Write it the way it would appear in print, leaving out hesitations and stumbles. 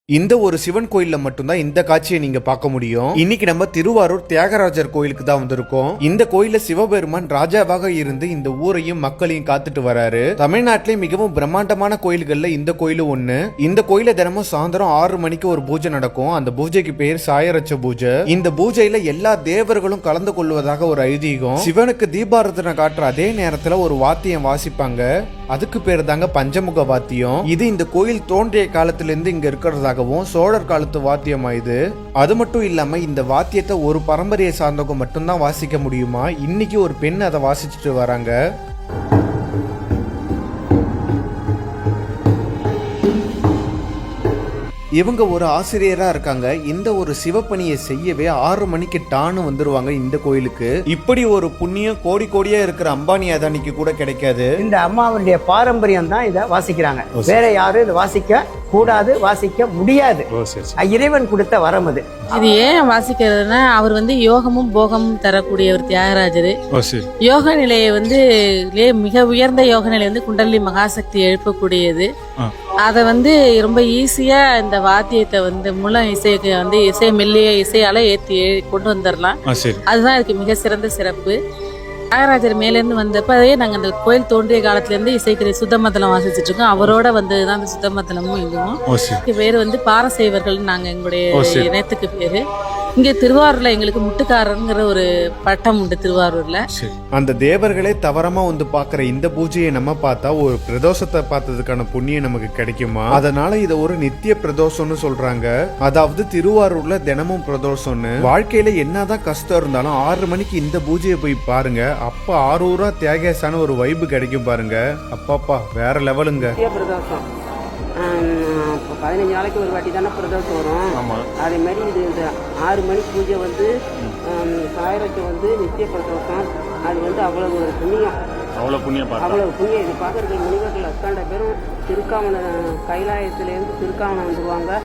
இந்த ஒரு சிவன் கோயில்ல மட்டும்தான் இந்த காட்சியை நீங்க பார்க்க முடியும். இன்னைக்கு நம்ம திருவாரூர் தியாகராஜர் கோயிலுக்கு தான் வந்திருக்கோம். இந்த கோயில சிவபெருமான் ராஜாவாக இருந்து இந்த ஊரையும் மக்களையும் காத்துட்டு வராரு. தமிழ்நாட்டிலே மிகவும் பிரம்மாண்டமான கோயில்கள்ல இந்த கோயிலும் ஒண்ணு. இந்த கோயில தினமும் சாயந்தரம் 6 மணிக்கு ஒரு பூஜை நடக்கும். அந்த பூஜைக்கு பேர் சாயரட்ச பூஜை. இந்த பூஜையில எல்லா தேவர்களும் கலந்து கொள்வதாக ஒரு ஐதீகம். சிவனுக்கு தீபாராதனை காட்டுற அதே நேரத்துல ஒரு வாத்தியம் வாசிப்பாங்க. அதுக்கு பேர் தாங்க பஞ்சமுக வாத்தியம். இது இந்த கோயில் தோன்றிய காலத்திலிருந்து இங்க இருக்கிறதாகவும் சோழர் காலத்து வாத்தியமா இது. அது மட்டும் இல்லாம இந்த வாத்தியத்தை ஒரு பரம்பரையை சார்ந்தவங்க மட்டும்தான் வாசிக்க முடியுமா. இன்னைக்கு ஒரு பெண் அதை வாசிச்சுட்டு வராங்க. இவங்க ஒரு ஆசிரியரா இருக்காங்க. இந்த ஒரு சிவப்பணியை செய்யவே 6 மணிக்கு டான்னு வந்துருவாங்க இந்த கோயிலுக்கு. இப்படி ஒரு புண்ணியம் கோடி கோடியா இருக்கிற அம்பானி அதானிக்கு கூட கிடைக்காது. இந்த அம்மாவுடைய பாரம்பரியம் தான் இதை வாசிக்கிறாங்க. வேற யாரும் இதை வாசிக்க கூடாது, வாசிக்க முடியாது. இறைவன் கொடுத்த வரம் அது. இது ஏன் வாசிக்கிறதுனா, அவர் யோகமும் போகமும் தரக்கூடிய ஒரு தியாகராஜர். யோக நிலையை மிக உயர்ந்த யோக நிலை குண்டலினி மகாசக்தி எழுப்பக்கூடியது. அதை ரொம்ப ஈஸியா இந்த வாத்தியத்தை முழு இசைக்கு இசை மெல்லிய இசையால ஏற்றி கொண்டு வந்துடலாம். அதுதான் இதுக்கு மிக சிறந்த சிறப்பு. தியாகராஜர் மேலேருந்து வந்தப்பவே நாங்கள் அந்த கோயில் தோன்றிய காலத்துலேருந்து இசைக்கிற சுத்தமத்தலம் வாசிச்சுட்டு இருக்கோம். அவரோட வந்ததுதான் அந்த சுத்தமத்தலமும் இதுவும். பேர் பாரசைவர்கள் நாங்கள் எங்களுடைய இனத்துக்கு பேரு. இங்க திருவாரூர்ல எங்களுக்கு முட்டுக்காரங்கிற ஒரு பட்டம் உண்டு. திருவாரூர்ல அந்த தேவர்களே தவறமா பாக்குற இந்த பூஜையை நம்ம பார்த்தா ஒரு பிரதோஷத்தை பார்த்ததுக்கான புண்ணியம் நமக்கு கிடைக்குமா? அதனால இத ஒரு நித்திய பிரதோஷம்னு சொல்றாங்க. அதாவது திருவாரூர்ல தினமும் பிரதோஷம்னு. வாழ்க்கையில என்னதான் கஷ்டம் இருந்தாலும் 6 மணிக்கு இந்த பூஜையை போய் பாருங்க. அப்ப ஆரூரா தியாகேசான ஒரு வைப்பு கிடைக்கும் பாருங்க. அப்பாப்பா வேற லெவலுங்க. 15 நாளைக்கு ஒரு வாட்டி தானே பிரதோஷம் வரும். அதே மாதிரி இது இந்த 6 மணி பூஜை சாயரட்சம் நித்திய பிரதோஷம். அது அவ்வளவு ஒரு புண்ணியம், அவ்வளவு புண்ணியம். இது பார்க்கறதுக்கு முனிவர்கள் அத்தாண்ட பேரும் திருக்காமணம் கைலாயத்திலேருந்து திருக்காமணம் வந்துருவாங்க.